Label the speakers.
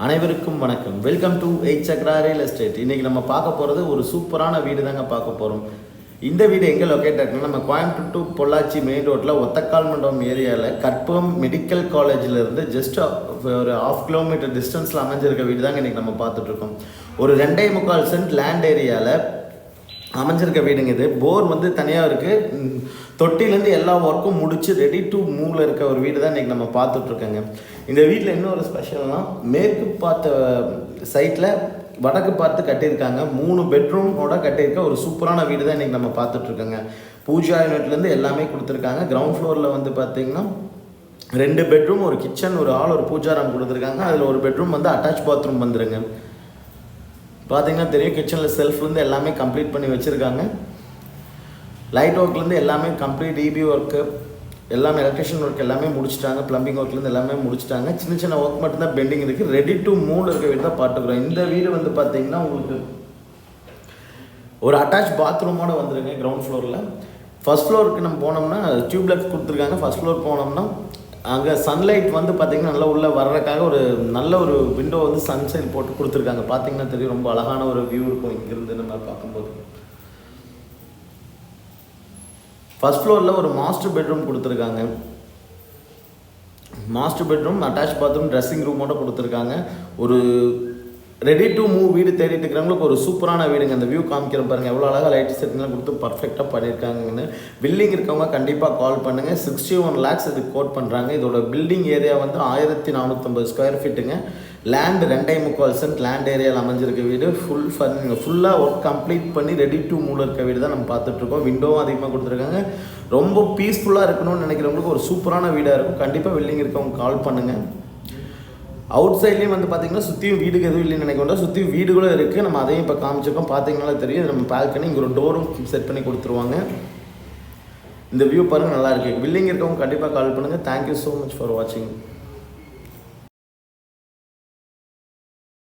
Speaker 1: அனைவருக்கும் வணக்கம். Welcome to 8 Chakra real estate. இன்றைக்கி நம்ம பார்க்க போகிறது ஒரு சூப்பரான வீடு தாங்க பார்க்க போகிறோம். இந்த வீடு எங்கே லொக்கேட் ஆகிட்டுனா நம்ம கோயம்புத்தூர் டு பொள்ளாச்சி மெயின் ரோட்டில் ஒத்தக்கால் மண்டபம் ஏரியாவில் கற்பகம் மெடிக்கல் காலேஜிலேருந்து ஜஸ்ட் ஒரு 1/2 கிலோமீட்டர் டிஸ்டன்ஸில் அமைஞ்சிருக்க வீடு தாங்க இன்றைக்கி நம்ம பார்த்துட்ருக்கோம். ஒரு 2.25 சென்ட் லேண்ட் ஏரியாவில் அமைஞ்சிருக்க வீடுங்க. இது போர் வந்து தனியாக இருக்குது. தொட்டிலேருந்து எல்லா ஒர்க்கும் முடிச்சு ரெடி டு மூவில் இருக்க ஒரு வீடு தான் இன்றைக்கி நம்ம பார்த்துட்ருக்கோங்க. இந்த வீட்டில் இன்னொரு ஸ்பெஷல்னால் மேற்கு பார்த்த சைட்டில் வடக்கு பார்த்து கட்டியிருக்காங்க. 3 பெட்ரூமோட கட்டியிருக்க ஒரு சூப்பரான வீடு தான் இன்றைக்கி நம்ம பார்த்துட்ருக்கோங்க. பூஜா யூனிட்லேருந்து எல்லாமே கொடுத்துருக்காங்க. கிரவுண்ட் ஃப்ளோரில் வந்து பார்த்திங்கன்னா 2 பெட்ரூம், ஒரு கிச்சன், ஒரு ஹால், ஒரு பூஜா ரூம் கொடுத்துருக்காங்க. அதில் ஒரு பெட்ரூம் வந்து அட்டாச் பாத்ரூம் வந்துருங்க. பார்த்தீங்கன்னா தெரியும், கிச்சனில் செல்ஃப்லேருந்து எல்லாமே கம்ப்ளீட் பண்ணி வச்சுருக்காங்க. லைட் ஒர்க்லேருந்து எல்லாமே கம்ப்ளீட், இபி ஒர்க்கு எல்லாமே, எலக்ட்ரிஷியன் ஒர்க் எல்லாமே முடிச்சிட்டாங்க. ப்ளம்பிங் ஒர்க்லேருந்து எல்லாமே முடிச்சிட்டாங்க. சின்ன சின்ன ஒர்க் மட்டும்தான் பெண்டிங் இருக்குது. ரெடி டு மூவ் இருக்க வீடு தான் பார்த்துக்குறோம். இந்த வீடு வந்து பார்த்தீங்கன்னா உங்களுக்கு ஒரு அட்டாச் பாத்ரூமோடு வந்துருங்க. கிரவுண்ட் ஃப்ளோரில் ஃபஸ்ட் ஃப்ளோருக்கு நம்ம போனோம்னா டியூப்லைட் கொடுத்துருக்காங்க. ஃபஸ்ட் ஃப்ளோர் போனோம்னா அங்கே சன்லைட் வந்து பார்த்திங்கன்னா நல்லா உள்ளே வர்றதுக்காக ஒரு நல்ல ஒரு விண்டோ வந்து சன்சைட் போட்டு கொடுத்துருக்காங்க. பார்த்திங்கன்னா தெரியும், ரொம்ப அழகான ஒரு வியூ இருக்கும் இங்கேருந்து நம்ம பார்க்கும்போது. ஃபஸ்ட் ஃப்ளோரில் ஒரு மாஸ்டர் பெட்ரூம் கொடுத்துருக்காங்க. Master bedroom, attach bathroom, dressing ரூமோட கொடுத்துருக்காங்க. ஒரு ரெடி டு மூவ் வீடு தேடிட்டு இருக்கிறவங்களுக்கு ஒரு சூப்பரான வீடுங்க. அந்த வியூ காமிக்கிறேன் பாருங்கள், எவ்வளோ அழகாக லைட் செட்டிங்லாம் கொடுத்து பர்ஃபெக்டாக பண்ணியிருக்காங்கன்னு. பில்டிங் இருக்கவங்க கண்டிப்பாக கால் பண்ணுங்கள். 61 lakhs இதுக்கு கோட் பண்ணுறாங்க. இதோட பில்டிங் ஏரியா வந்து 1450 ஸ்கொயர் ஃபீட்டுங்க. லேண்டு 2.25 சென்ட் லேண்ட் ஏரியாவில் அமைஞ்சிருக்க வீடு. ஃபுல்லாக ஒர்க் கம்ப்ளீட் பண்ணி ரெடி டு மூவ் இருக்க வீடு தான் நம்ம பார்த்துட்ருக்கோம். விண்டோவும் அதிகமாக கொடுத்துருக்காங்க. ரொம்ப பீஸ்ஃபுல்லாக இருக்கணும்னு நினைக்கிறவங்களுக்கு ஒரு சூப்பரான வீடாக இருக்கும். கண்டிப்பாக பில்டிங் இருக்கவங்க கால் பண்ணுங்கள். அவுட் சைட்லேயும் வந்து பார்த்திங்கன்னா சுற்றியும் வீடுக்கு எதுவும் இல்லைன்னு நினைக்கிறோம். சுற்றியும் வீடுகளும் இருக்குது. நம்ம அதையும் இப்போ காமிச்சிருக்கோம். பார்த்தீங்கனால தெரியும், நம்ம பால்கனி, இங்கே ஒரு டோரும் செட் பண்ணி கொடுத்துருவாங்க. இந்த வியூ பாருங்கள், நல்லாயிருக்கு. பில்டிங் இருக்கவங்க கண்டிப்பாக கால் பண்ணுங்கள். தேங்க்யூ ஸோ மச் ஃபார் வாட்சிங்.